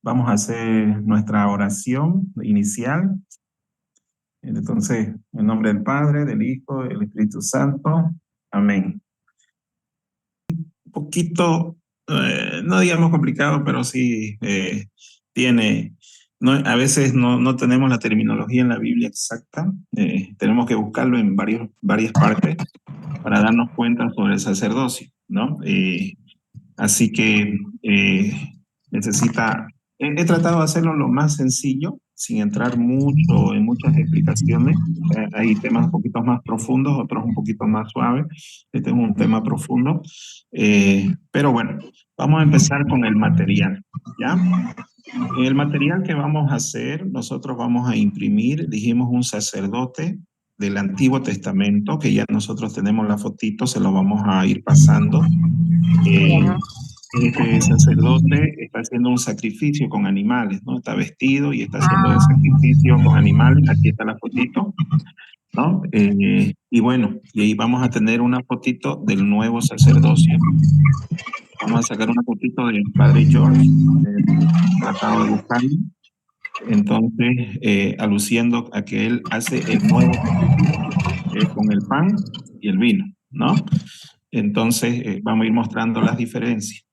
Vamos a hacer nuestra oración inicial. Entonces, en nombre del Padre, del Hijo, del Espíritu Santo. Amén. Un poquito, no digamos complicado, pero sí tiene, a veces no tenemos la terminología en la Biblia exacta. Tenemos que buscarlo en varias partes para darnos cuenta sobre el sacerdocio, ¿no? Así que necesita, he tratado de hacerlo lo más sencillo, sin entrar mucho en muchas explicaciones. Hay temas un poquito más profundos, otros un poquito más suaves. Este es un tema profundo. Pero bueno, vamos a empezar con el material, ¿ya? En el material que vamos a hacer, nosotros vamos a imprimir, dijimos, un sacerdote del Antiguo Testamento, que ya nosotros tenemos la fotito, se lo vamos a ir pasando. Este sacerdote está haciendo un sacrificio con animales, ¿no? Está vestido y está haciendo el sacrificio con animales. Aquí está la fotito, ¿no? Y bueno, y ahí vamos a tener una fotito del nuevo sacerdocio. Vamos a sacar una fotito del padre George, tratado de buscarlo. Entonces, aluciendo a que él hace el nuevo sacrificio con el pan y el vino, ¿no? Entonces, vamos a ir mostrando las diferencias.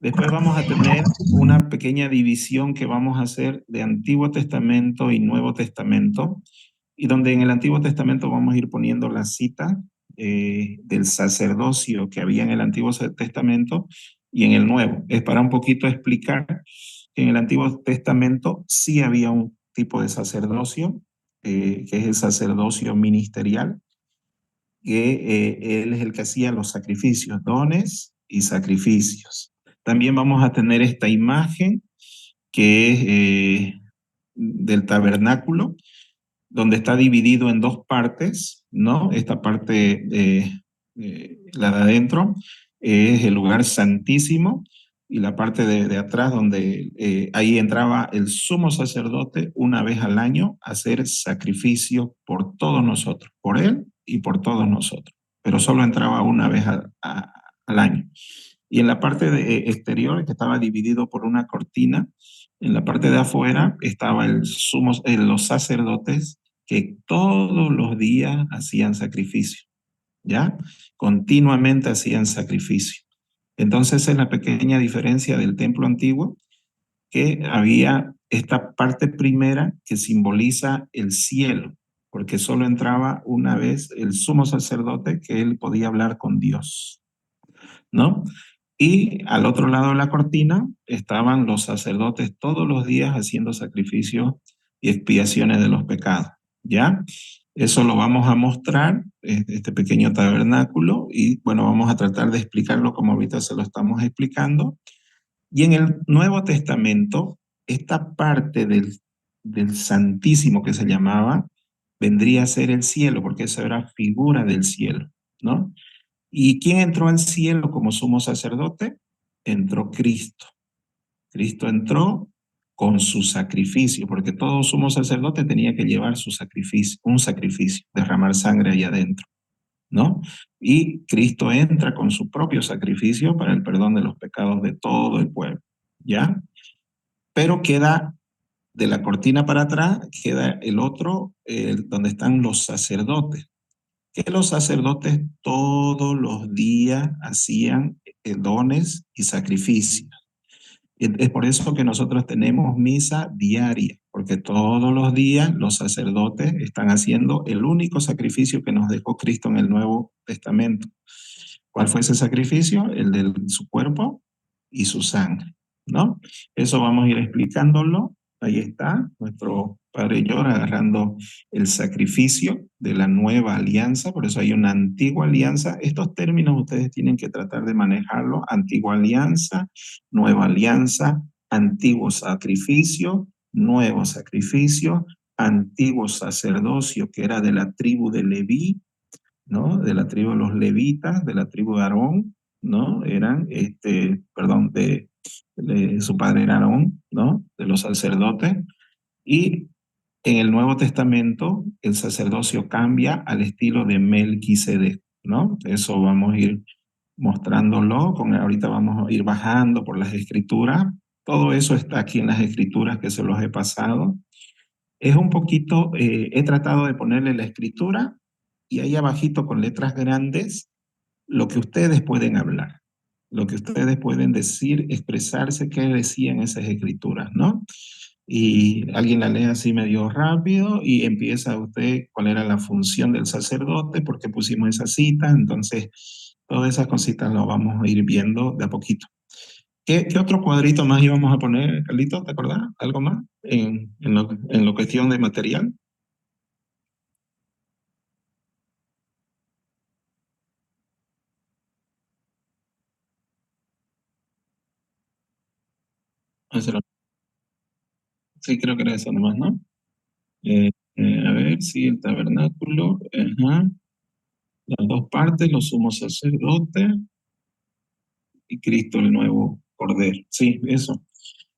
Después vamos a tener una pequeña división que vamos a hacer de Antiguo Testamento y Nuevo Testamento, y donde en el Antiguo Testamento vamos a ir poniendo la cita del sacerdocio que había en el Antiguo Testamento y en el Nuevo. Es para un poquito explicar que en el Antiguo Testamento sí había un tipo de sacerdocio, que es el sacerdocio ministerial, que él es el que hacía los sacrificios, dones y sacrificios. También vamos a tener esta imagen que es del tabernáculo, donde está dividido en dos partes, ¿no? Esta parte, la de adentro, es el lugar santísimo, y la parte de atrás, donde ahí entraba el sumo sacerdote una vez al año a hacer sacrificio por todos nosotros, por él y por todos nosotros, pero solo entraba una vez al año. Y en la parte exterior, que estaba dividido por una cortina, en la parte de afuera estaba los sacerdotes que todos los días hacían sacrificio, ¿ya? Continuamente hacían sacrificio. Entonces, esa es la pequeña diferencia del templo antiguo, que había esta parte primera que simboliza el cielo, porque solo entraba una vez el sumo sacerdote, que él podía hablar con Dios, ¿no? Y al otro lado de la cortina estaban los sacerdotes todos los días haciendo sacrificios y expiaciones de los pecados, ¿ya? Eso lo vamos a mostrar, este pequeño tabernáculo, y bueno, vamos a tratar de explicarlo como ahorita se lo estamos explicando. Y en el Nuevo Testamento, esta parte del Santísimo que se llamaba, vendría a ser el cielo, porque esa era figura del cielo, ¿no? ¿Y quién entró al cielo como sumo sacerdote? Entró Cristo. Cristo entró con su sacrificio, porque todo sumo sacerdote tenía que llevar su sacrificio, un sacrificio, derramar sangre ahí adentro, ¿no? Y Cristo entra con su propio sacrificio para el perdón de los pecados de todo el pueblo, ¿ya? Pero queda de la cortina para atrás, queda el otro, donde están los sacerdotes, que los sacerdotes todos los días hacían dones y sacrificios. Es por eso que nosotros tenemos misa diaria, porque todos los días los sacerdotes están haciendo el único sacrificio que nos dejó Cristo en el Nuevo Testamento. ¿Cuál fue ese sacrificio? El de su cuerpo y su sangre, ¿no? Eso vamos a ir explicándolo. Ahí está nuestro Padre Yor agarrando el sacrificio de la nueva alianza, por eso hay una antigua alianza. Estos términos ustedes tienen que tratar de manejarlos: antigua alianza, nueva alianza, antiguo sacrificio, nuevo sacrificio, antiguo sacerdocio, que era de la tribu de Leví, ¿no? De la tribu de los levitas, de la tribu de Aarón, ¿no? Eran, perdón, de su padre era Aarón, ¿no? De los sacerdotes. Y en el Nuevo Testamento el sacerdocio cambia al estilo de Melquisedec, ¿no? Eso vamos a ir mostrándolo, ahorita vamos a ir bajando por las escrituras Todo eso está aquí en las escrituras que se los he pasado. Es un poquito, he tratado de ponerle la escritura y ahí abajito con letras grandes lo que ustedes pueden hablar, lo que ustedes pueden decir, expresarse, qué decían esas escrituras, ¿no? Y alguien la lee así medio rápido y empieza usted cuál era la función del sacerdote, por qué pusimos esa cita, entonces todas esas cositas lo vamos a ir viendo de a poquito. ¿Qué otro cuadrito más íbamos a poner, Carlito? ¿Te acordás? ¿Algo más en lo cuestión de material? Eso sí, creo que era eso nomás, ¿no? A ver, sí, el tabernáculo, ajá, las dos partes, los sumos sacerdotes y Cristo el nuevo Cordero. Sí, eso.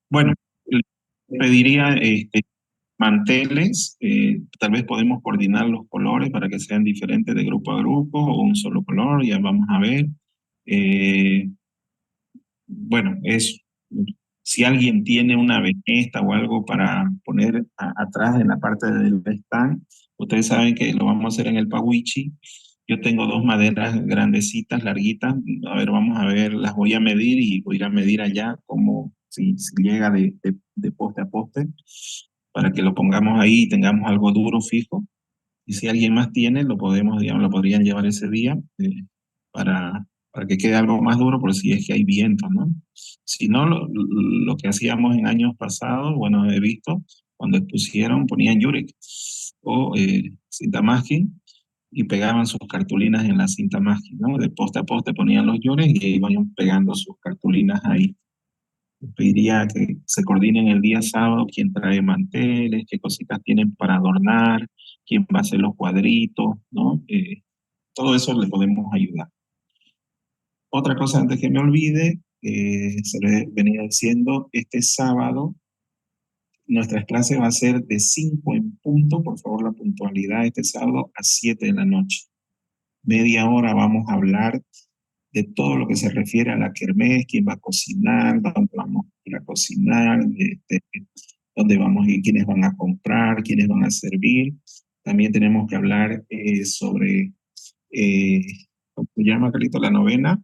Bueno, le pediría manteles, tal vez podemos coordinar los colores para que sean diferentes de grupo a grupo o un solo color, ya vamos a ver. Eh, bueno, eso. Si alguien tiene una venesta o algo para poner atrás en la parte del stand, ustedes saben que lo vamos a hacer en el Pawichi. Yo tengo dos maderas grandecitas, larguitas. A ver, vamos a ver, las voy a medir y voy a ir a medir allá como si llega de poste a poste para que lo pongamos ahí y tengamos algo duro, fijo. Y si alguien más tiene, lo podemos, digamos, lo podrían llevar ese día para que quede algo más duro por si es que hay viento, ¿no? Si no, lo que hacíamos en años pasados, bueno, he visto, cuando expusieron, ponían Yurik o cinta masking y pegaban sus cartulinas en la cinta masking, ¿no? De poste a poste ponían los Yurik y iban pegando sus cartulinas ahí. Pediría que se coordinen el día sábado quién trae manteles, qué cositas tienen para adornar, quién va a hacer los cuadritos, ¿no? Todo eso le podemos ayudar. Otra cosa antes que me olvide, se lo he venido diciendo, este sábado nuestra clase va a ser de 5 en punto, por favor la puntualidad este sábado a 7 de la noche. Media hora vamos a hablar de todo lo que se refiere a la kermés, quién va a cocinar, dónde vamos a ir a cocinar, dónde vamos a ir, quiénes van a comprar, quiénes van a servir. También tenemos que hablar sobre, eh, ¿cómo se llama, Carlito? La novena,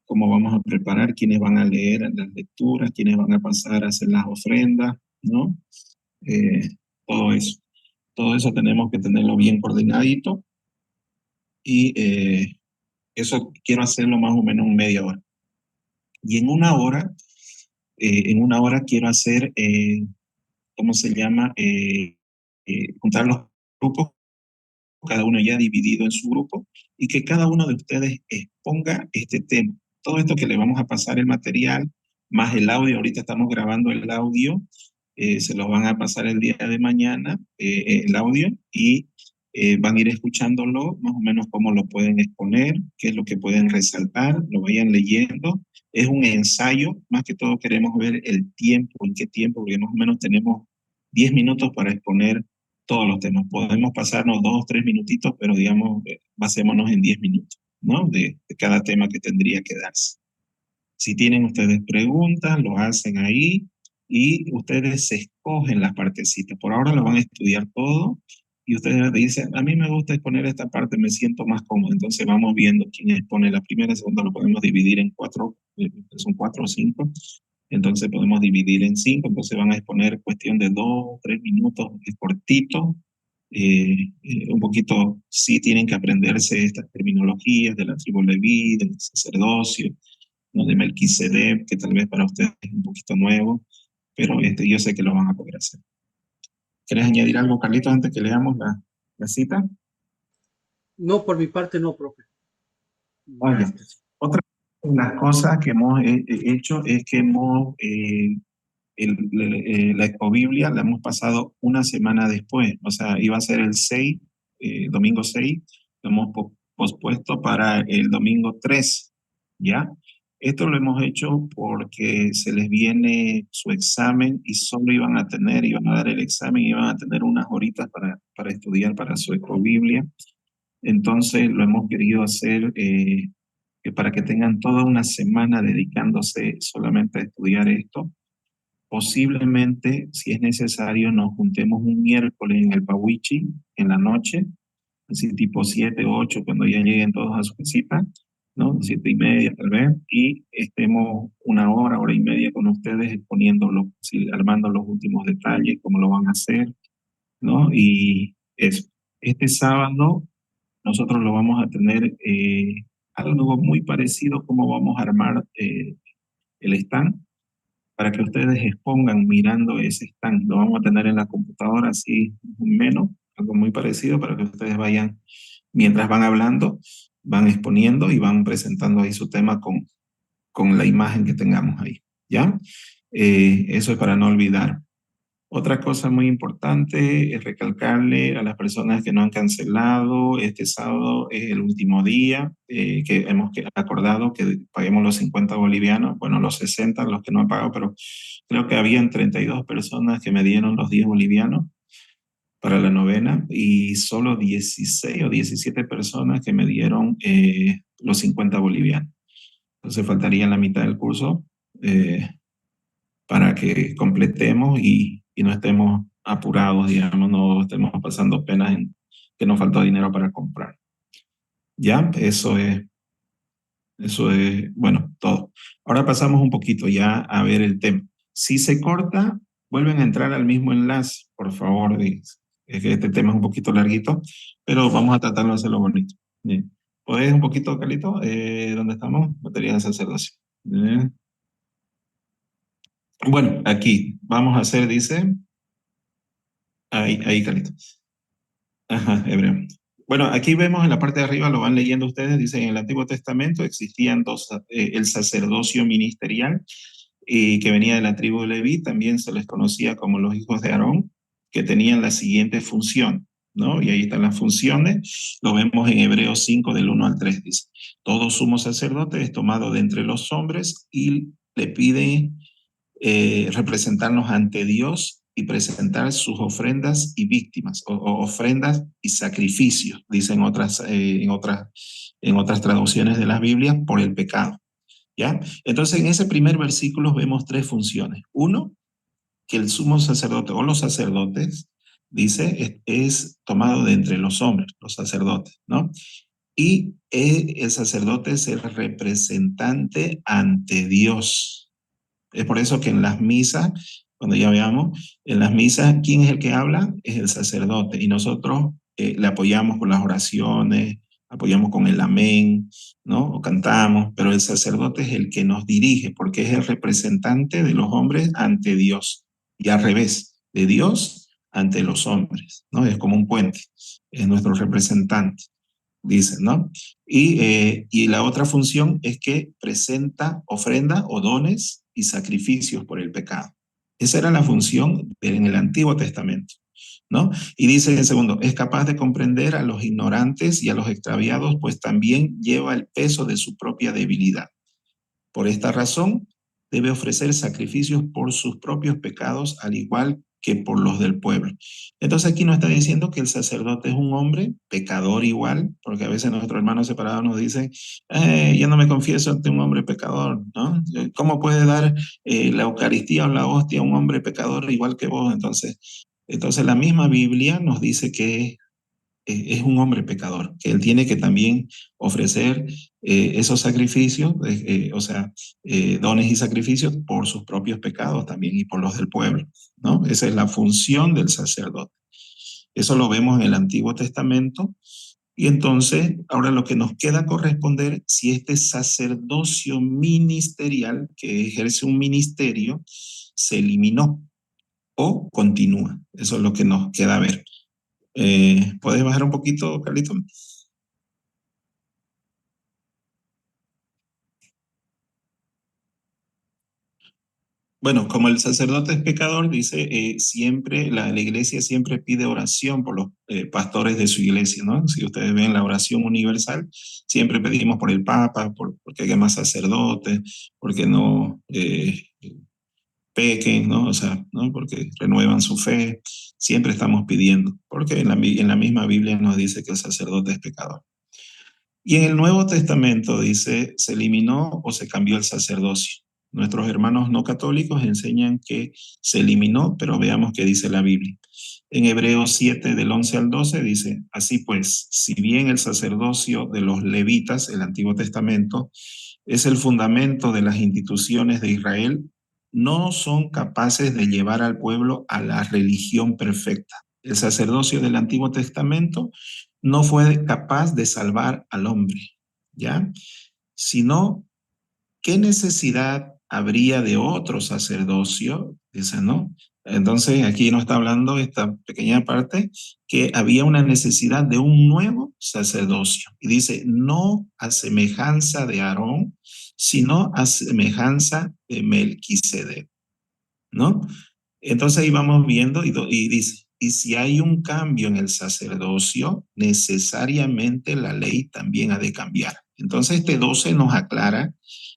cómo vamos a preparar, quiénes van a leer las lecturas, quiénes van a pasar a hacer las ofrendas, ¿no? Eh, todo eso. Todo eso tenemos que tenerlo bien coordinadito y eso quiero hacerlo más o menos en media hora. Y en una hora quiero hacer, ¿cómo se llama? Juntar los grupos, cada uno ya dividido en su grupo, y que cada uno de ustedes exponga este tema. Todo esto que le vamos a pasar el material, más el audio, ahorita estamos grabando el audio, se los van a pasar el día de mañana, el audio, y van a ir escuchándolo, más o menos cómo lo pueden exponer, qué es lo que pueden resaltar, lo vayan leyendo. Es un ensayo, más que todo queremos ver el tiempo, en qué tiempo, porque más o menos tenemos 10 minutos para exponer todos los temas. Podemos pasarnos 2 o 3 minutitos, pero digamos, basémonos en 10 minutos, ¿no? De cada tema que tendría que darse. Si tienen ustedes preguntas, lo hacen ahí y ustedes se escogen las partecitas. Por ahora lo van a estudiar todo y ustedes dicen, a mí me gusta exponer esta parte, me siento más cómodo. Entonces vamos viendo quién expone la primera y segunda, lo podemos dividir en cuatro, son 4 o 5. Entonces podemos dividir en 5, entonces van a exponer cuestión de 2 o 3 minutos, es cortito. Un poquito sí tienen que aprenderse estas terminologías de la tribu Leví, del sacerdocio, ¿no? De Melquisedec, que tal vez para ustedes es un poquito nuevo, pero yo sé que lo van a poder hacer. ¿Quieres añadir algo, Carlitos, antes que leamos la cita? No, por mi parte no, profe. Vaya. Gracias. Otra de las cosas que hemos hecho es que hemos, la Ecobiblia la hemos pasado una semana después, o sea, iba a ser el 6, domingo 6, lo hemos pospuesto para el domingo 3, ¿ya? Esto lo hemos hecho porque se les viene su examen y solo iban a dar el examen y iban a tener unas horitas para estudiar para su Ecobiblia. Entonces lo hemos querido hacer que para que tengan toda una semana dedicándose solamente a estudiar esto. posiblemente, si es necesario, nos juntemos un miércoles en el Pawichi, en la noche, así tipo 7, 8, cuando ya lleguen todos a su casita, ¿no? 7:30 tal vez, y estemos una hora, hora y media con ustedes exponiéndolo, sí, armando los últimos detalles, cómo lo van a hacer, ¿no? Y eso. Este sábado nosotros lo vamos a tener algo muy parecido como vamos a armar el stand para que ustedes expongan mirando ese stand. Lo vamos a tener en la computadora así menos, algo muy parecido para que ustedes vayan, mientras van hablando, van exponiendo y van presentando ahí su tema con la imagen que tengamos ahí. ¿Ya? Eso es para no olvidar. Otra cosa muy importante es recalcarle a las personas que no han cancelado, este sábado es el último día que hemos acordado que paguemos los 50 bolivianos, bueno, los 60 los que no han pagado, pero creo que habían 32 personas que me dieron los 10 bolivianos para la novena y solo 16 o 17 personas que me dieron los 50 bolivianos. Entonces faltaría la mitad del curso. Para que completemos y no estemos apurados, digamos, no estemos pasando penas en que nos faltó dinero para comprar. Ya, eso es, bueno, todo. Ahora pasamos un poquito ya a ver el tema. Si se corta, vuelven a entrar al mismo enlace, por favor. Es que este tema es un poquito larguito, pero vamos a tratarlo de hacerlo bonito. Bien. ¿Puedes un poquito, Carlito? ¿Dónde estamos? Batería de sacerdocio. Bien. Bueno, aquí vamos a hacer, dice, ahí, Carlito. Ajá, hebreo. Bueno, aquí vemos en la parte de arriba, lo van leyendo ustedes, dice, en el Antiguo Testamento existían dos, el sacerdocio ministerial, que venía de la tribu de Leví, también se les conocía como los hijos de Aarón, que tenían la siguiente función, ¿no? Y ahí están las funciones, lo vemos en Hebreos 5 del 1 al 3, dice, todo sumo sacerdote es tomado de entre los hombres y le pide representarnos ante Dios y presentar sus ofrendas y víctimas, o ofrendas y sacrificios, dicen en otras traducciones de las Biblias, por el pecado. ¿Ya? Entonces, en ese primer versículo vemos tres funciones. Uno, que el sumo sacerdote o los sacerdotes, dice, es tomado de entre los hombres, los sacerdotes, ¿no? Y el sacerdote es el representante ante Dios. Es por eso que en las misas, cuando ya veamos, en las misas, ¿quién es el que habla? Es el sacerdote. Y nosotros le apoyamos con las oraciones, apoyamos con el amén, ¿no? O cantamos, pero el sacerdote es el que nos dirige, porque es el representante de los hombres ante Dios. Y al revés, de Dios ante los hombres, ¿no? Es como un puente, es nuestro representante, dicen, ¿no? Y la otra función es que presenta ofrenda o dones y sacrificios por el pecado. Esa era la función en el Antiguo Testamento, ¿no? Y dice en segundo, es capaz de comprender a los ignorantes y a los extraviados, pues también lleva el peso de su propia debilidad. Por esta razón, debe ofrecer sacrificios por sus propios pecados, al igual que por los del pueblo. Entonces aquí nos está diciendo que el sacerdote es un hombre pecador igual, porque a veces nuestros hermanos separados nos dicen, yo no me confieso ante un hombre pecador, ¿no? ¿Cómo puede dar la Eucaristía o la hostia a un hombre pecador igual que vos? Entonces la misma Biblia nos dice que es un hombre pecador, que él tiene que también ofrecer esos sacrificios, o sea, dones y sacrificios por sus propios pecados también y por los del pueblo, ¿no? Esa es la función del sacerdote. Eso lo vemos en el Antiguo Testamento. Y entonces, ahora lo que nos queda corresponder, si este sacerdocio ministerial que ejerce un ministerio se eliminó o continúa. Eso es lo que nos queda ver. ¿Puedes bajar un poquito, Carlito? Bueno, como el sacerdote es pecador, dice, siempre, la iglesia siempre pide oración por los pastores de su iglesia, ¿no? Si ustedes ven la oración universal, siempre pedimos por el Papa, porque haya más sacerdotes, porque no pequen, ¿no? O sea, ¿no? Porque renuevan su fe, siempre estamos pidiendo, porque en la misma Biblia nos dice que el sacerdote es pecador. Y en el Nuevo Testamento dice, se eliminó o se cambió el sacerdocio. Nuestros hermanos no católicos enseñan que se eliminó, pero veamos qué dice la Biblia. En Hebreos 7, del 11 al 12, dice, así pues, si bien el sacerdocio de los levitas, el Antiguo Testamento, es el fundamento de las instituciones de Israel, no son capaces de llevar al pueblo a la religión perfecta. El sacerdocio del Antiguo Testamento no fue capaz de salvar al hombre, ¿ya? Sino, ¿qué necesidad habría de otro sacerdocio? Dice, ¿no? Entonces, aquí nos está hablando esta pequeña parte, que había una necesidad de un nuevo sacerdocio. Y dice, no a semejanza de Aarón, sino a semejanza de Melquisedec, ¿no? Entonces ahí vamos viendo y dice, y si hay un cambio en el sacerdocio, necesariamente la ley también ha de cambiar. Entonces este 12 nos aclara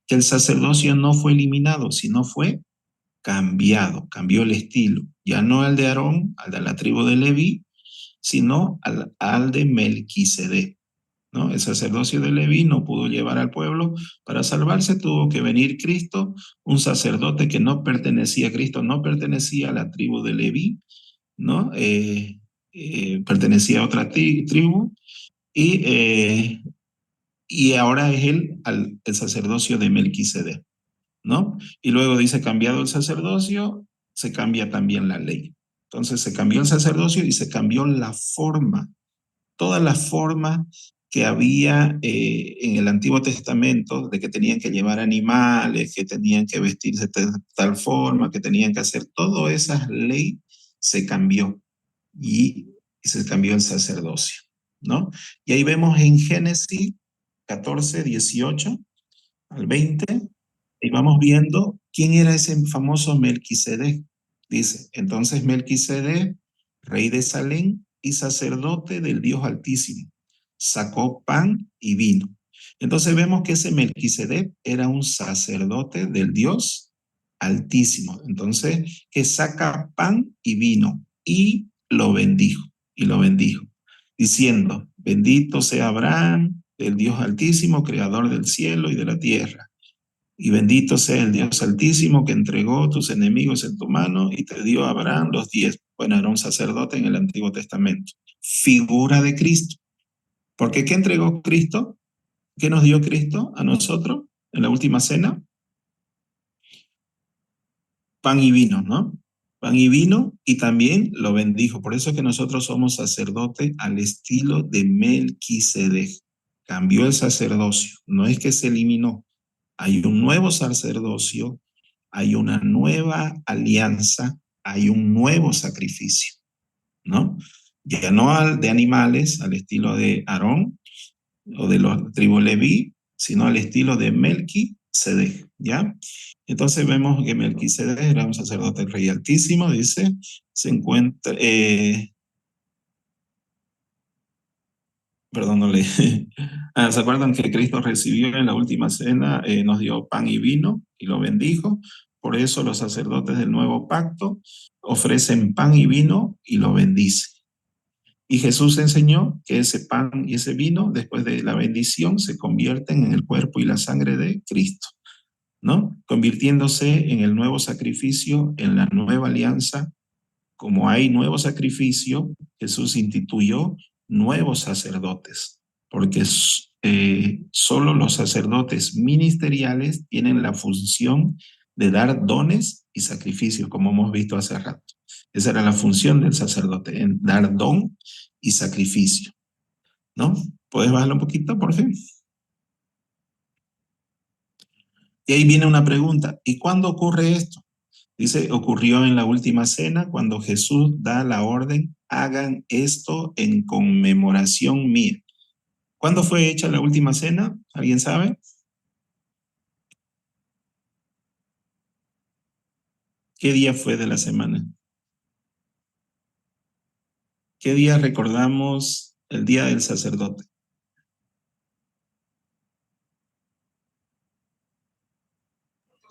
que el sacerdocio no fue eliminado, sino fue cambiado, cambió el estilo. Ya no al de Aarón, al de la tribu de Leví, sino al de Melquisedec, ¿no? El sacerdocio de Leví no pudo llevar al pueblo. Para salvarse tuvo que venir Cristo, un sacerdote que no pertenecía a Cristo, no pertenecía a la tribu de Leví, ¿no? Pertenecía a otra tribu y ahora es el sacerdocio de Melquisedec, ¿no? Y luego dice, cambiado el sacerdocio, se cambia también la ley. Entonces se cambió el sacerdocio y se cambió la forma, todas las formas que había en el Antiguo Testamento, de que tenían que llevar animales, que tenían que vestirse de tal forma, que tenían que hacer, toda esa ley se cambió y se cambió el sacerdocio, ¿no? Y ahí vemos en Génesis 14, 18 al 20, y vamos viendo quién era ese famoso Melquisedec. Dice, entonces Melquisedec, rey de Salem y sacerdote del Dios Altísimo, sacó pan y vino. Entonces vemos que ese Melquisedec era un sacerdote del Dios Altísimo. Entonces, que saca pan y vino y lo bendijo, diciendo, bendito sea Abraham, el Dios Altísimo, creador del cielo y de la tierra. Y bendito sea el Dios Altísimo que entregó tus enemigos en tu mano y te dio a Abraham los 10. Bueno, era un sacerdote en el Antiguo Testamento. Figura de Cristo. Porque ¿qué entregó Cristo? ¿Qué nos dio Cristo a nosotros en la última cena? Pan y vino, ¿no? Pan y vino y también lo bendijo. Por eso es que nosotros somos sacerdotes al estilo de Melquisedec. Cambió el sacerdocio. No es que se eliminó. Hay un nuevo sacerdocio, hay una nueva alianza, hay un nuevo sacrificio, ¿no? Ya no al de animales, al estilo de Aarón o de los tribus Leví, sino al estilo de Melquisedec, ¿ya? Entonces vemos que Melquisedec era un sacerdote del Rey Altísimo, dice, se encuentra, perdón, no leí. ¿Se acuerdan que Cristo recibió en la última cena, nos dio pan y vino y lo bendijo? Por eso los sacerdotes del nuevo pacto ofrecen pan y vino y lo bendicen. Y Jesús enseñó que ese pan y ese vino, después de la bendición, se convierten en el cuerpo y la sangre de Cristo, ¿no? Convirtiéndose en el nuevo sacrificio, en la nueva alianza. Como hay nuevo sacrificio, Jesús instituyó nuevos sacerdotes, porque solo los sacerdotes ministeriales tienen la función de dar dones y sacrificios, como hemos visto hace rato. Esa era la función del sacerdote, en dar don y sacrificio, ¿no? ¿Puedes bajarlo un poquito, por favor? Y ahí viene una pregunta, ¿y cuándo ocurre esto? Dice, ocurrió en la última cena cuando Jesús da la orden, hagan esto en conmemoración mía. ¿Cuándo fue hecha la última cena? ¿Alguien sabe? ¿Qué día fue de la semana? ¿Qué día recordamos el día del sacerdote?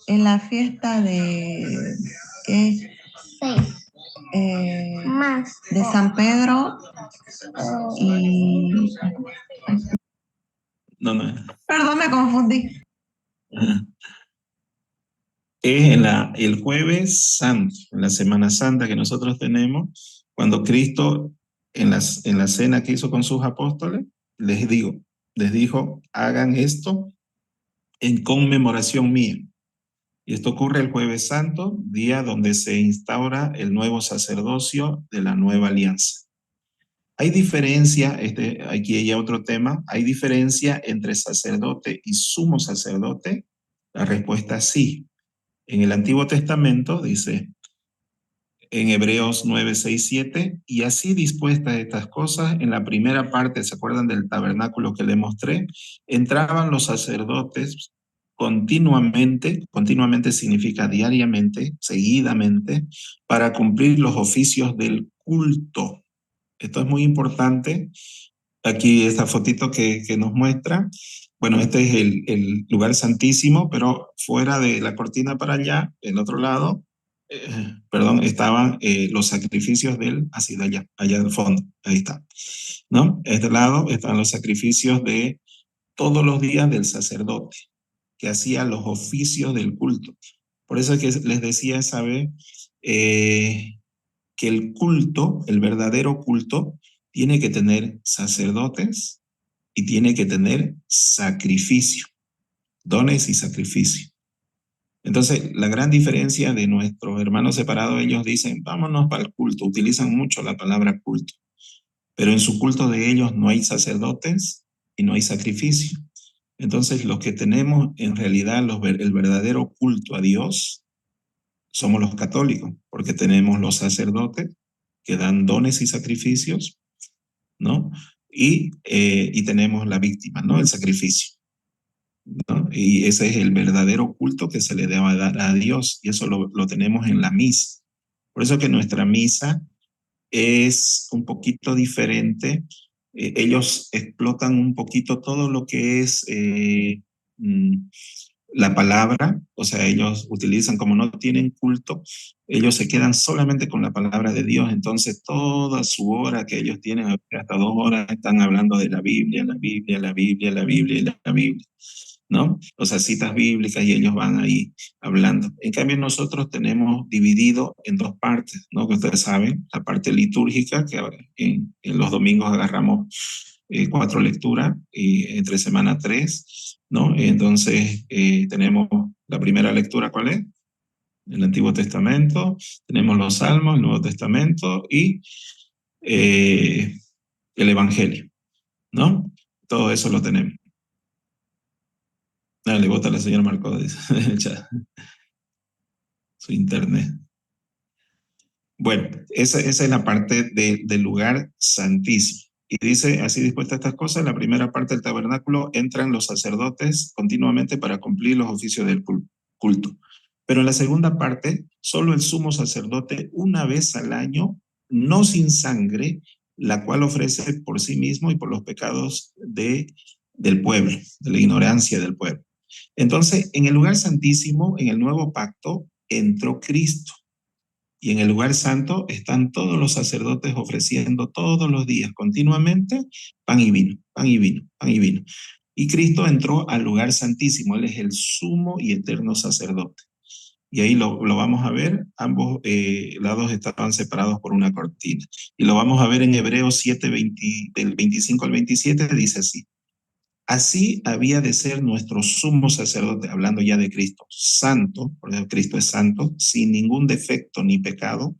En la fiesta de de San Pedro y No. perdón, me confundí. el jueves santo, en la Semana Santa que nosotros tenemos, cuando Cristo en la cena que hizo con sus apóstoles, les dijo, hagan esto en conmemoración mía. Y esto ocurre el jueves santo, día donde se instaura el nuevo sacerdocio de la nueva alianza. Hay diferencia, aquí hay otro tema, hay diferencia entre sacerdote y sumo sacerdote. La respuesta es sí. En el Antiguo Testamento dice, en Hebreos 9, 6, 7, y así dispuestas estas cosas, en la primera parte, ¿se acuerdan del tabernáculo que le mostré? Entraban los sacerdotes continuamente significa diariamente, seguidamente, para cumplir los oficios del culto. Esto es muy importante. Aquí esta fotito que nos muestra, bueno, este es el lugar santísimo, pero fuera de la cortina para allá, del otro lado, estaban los sacrificios así de allá al fondo, ahí está, ¿no? Este lado están los sacrificios de todos los días del sacerdote, que hacía los oficios del culto. Por eso es que les decía esa vez que el culto, el verdadero culto, tiene que tener sacerdotes y tiene que tener sacrificio, dones y sacrificio. Entonces, la gran diferencia de nuestros hermanos separados, ellos dicen, vámonos para el culto, utilizan mucho la palabra culto, pero en su culto de ellos no hay sacerdotes y no hay sacrificio. Entonces, los que tenemos en realidad el verdadero culto a Dios somos los católicos, porque tenemos los sacerdotes que dan dones y sacrificios, ¿no? Y tenemos la víctima, ¿no? El sacrificio, ¿no? Y ese es el verdadero culto que se le debe dar a Dios, y eso lo tenemos en la misa. Por eso que nuestra misa es un poquito diferente. Ellos explotan un poquito todo lo que es la palabra, o sea, ellos utilizan, como no tienen culto, ellos se quedan solamente con la palabra de Dios, entonces toda su hora que ellos tienen, hasta 2 horas, están hablando de la Biblia, la Biblia, la Biblia, la Biblia y la Biblia, ¿no? O sea, citas bíblicas y ellos van ahí hablando. En cambio, nosotros tenemos dividido en dos partes, ¿no? Que ustedes saben, la parte litúrgica, que en los domingos agarramos 4 lecturas, y entre semana 3, ¿no? Entonces, tenemos la primera lectura, ¿cuál es? El Antiguo Testamento, tenemos los Salmos, el Nuevo Testamento y el Evangelio, ¿no? Todo eso lo tenemos. Le vota la señora Marcó, dice, su internet. Bueno, esa es la parte del lugar santísimo. Y dice, así dispuestas estas cosas, la primera parte del tabernáculo entran los sacerdotes continuamente para cumplir los oficios del culto. Pero en la segunda parte, solo el sumo sacerdote una vez al año, no sin sangre, la cual ofrece por sí mismo y por los pecados del pueblo, de la ignorancia del pueblo. Entonces, en el lugar santísimo, en el nuevo pacto, entró Cristo. Y en el lugar santo están todos los sacerdotes ofreciendo todos los días, continuamente, pan y vino, pan y vino, pan y vino. Y Cristo entró al lugar santísimo, Él es el sumo y eterno sacerdote. Y ahí lo vamos a ver, ambos lados estaban separados por una cortina. Y lo vamos a ver en Hebreos 7, del 25 al 27, dice así. Así había de ser nuestro sumo sacerdote, hablando ya de Cristo, santo, porque Cristo es santo, sin ningún defecto ni pecado,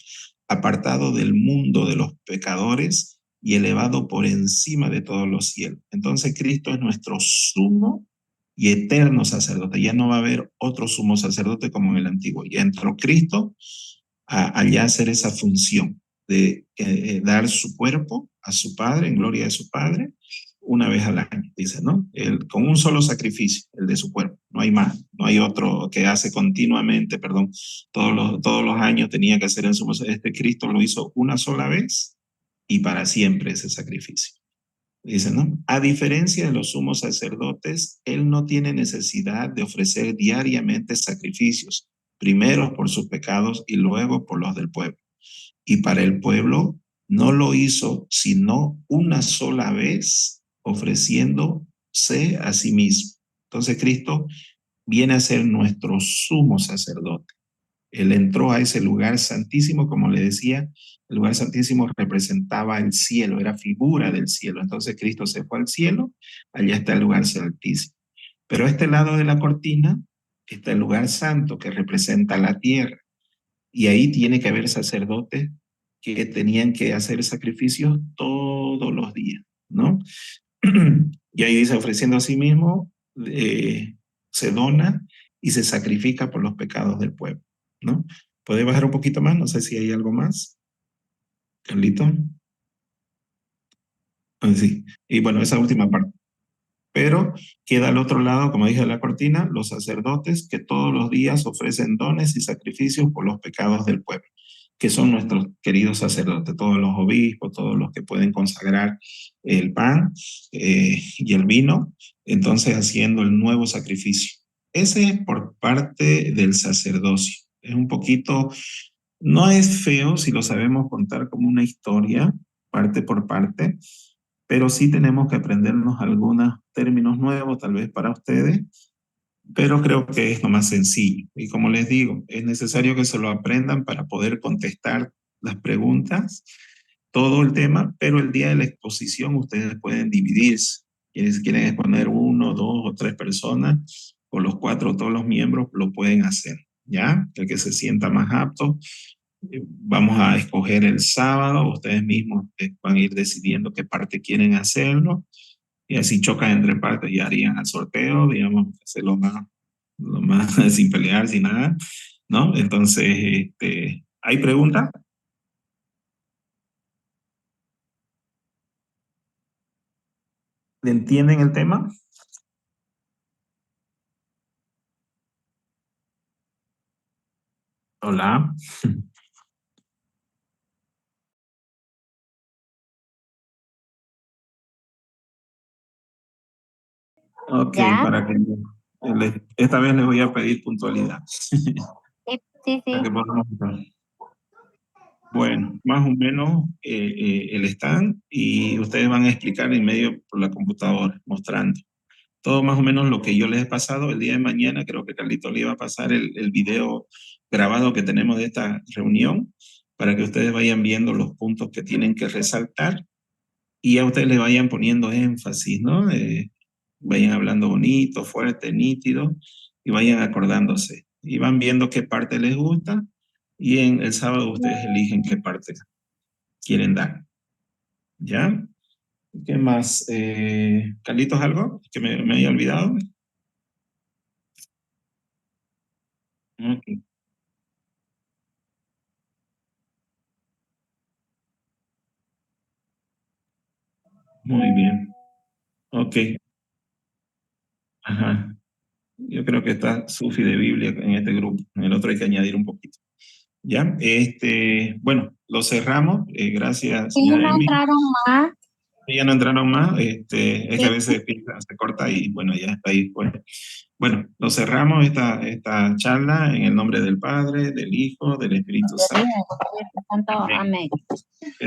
apartado del mundo de los pecadores y elevado por encima de todos los cielos. Entonces Cristo es nuestro sumo y eterno sacerdote. Ya no va a haber otro sumo sacerdote como en el antiguo. Ya entró Cristo allá a hacer esa función de dar su cuerpo a su Padre, en gloria de su Padre, una vez al año, dice, ¿no? Con un solo sacrificio, el de su cuerpo, no hay más, no hay otro que hace continuamente, perdón, todos los años tenía que hacer en su... Este Cristo lo hizo una sola vez y para siempre ese sacrificio. Dice, ¿no? A diferencia de los sumos sacerdotes, él no tiene necesidad de ofrecer diariamente sacrificios, primero por sus pecados y luego por los del pueblo. Y para el pueblo no lo hizo sino una sola vez, ofreciéndose a sí mismo. Entonces Cristo viene a ser nuestro sumo sacerdote. Él entró a ese lugar santísimo, como le decía, el lugar santísimo representaba el cielo, era figura del cielo. Entonces Cristo se fue al cielo, allá está el lugar santísimo. Pero a este lado de la cortina está el lugar santo que representa la tierra. Y ahí tiene que haber sacerdotes que tenían que hacer sacrificios todos los días, ¿no? Y ahí dice, ofreciendo a sí mismo, se dona y se sacrifica por los pecados del pueblo, ¿no? ¿Puede bajar un poquito más? No sé si hay algo más. Carlito. Sí. Y bueno, esa última parte. Pero queda al otro lado, como dije, de la cortina, los sacerdotes que todos los días ofrecen dones y sacrificios por los pecados del pueblo, que son nuestros queridos sacerdotes, todos los obispos, todos los que pueden consagrar el pan y el vino, entonces haciendo el nuevo sacrificio. Ese es por parte del sacerdocio. Es un poquito, no es feo si lo sabemos contar como una historia, parte por parte, pero sí tenemos que aprendernos algunos términos nuevos, tal vez para ustedes, pero creo que es lo más sencillo. Y como les digo, es necesario que se lo aprendan para poder contestar las preguntas, todo el tema, pero el día de la exposición ustedes pueden dividirse. Quienes quieren exponer uno, dos o tres personas, o los cuatro, todos los miembros, lo pueden hacer, ¿ya? El que se sienta más apto. Vamos a escoger el sábado, ustedes mismos van a ir decidiendo qué parte quieren hacerlo, y así chocan entre partes y harían el sorteo, digamos, hacerlo lo más sin pelear, sin nada, ¿no? Entonces, ¿hay preguntas? ¿Entienden el tema? Hola. Ok, ¿Ya? para que esta vez les voy a pedir puntualidad. Sí, sí, Para sí. que podamos estar. Bueno, más o menos el stand y ustedes van a explicar en medio por la computadora, mostrando. Todo más o menos lo que yo les he pasado el día de mañana. Creo que Carlito le iba a pasar el video grabado que tenemos de esta reunión para que ustedes vayan viendo los puntos que tienen que resaltar y a ustedes le vayan poniendo énfasis, ¿no? Vayan hablando bonito, fuerte, nítido y vayan acordándose. Y van viendo qué parte les gusta y en el sábado ustedes eligen qué parte quieren dar. ¿Ya? ¿Qué más? Carlitos, ¿algo que me haya olvidado? Ok. Muy bien. Ok. Ajá. Yo creo que está Sufi de Biblia en este grupo. En el otro hay que añadir un poquito. ¿Ya? Bueno, lo cerramos. Gracias, Sí, señora no Emily. entraron más. Ya no entraron más. Es que a Sí. veces se corta y bueno, ya está ahí. Bueno, lo cerramos esta charla en el nombre del Padre, del Hijo, del Espíritu Santo. Santo, Amén. amén. Que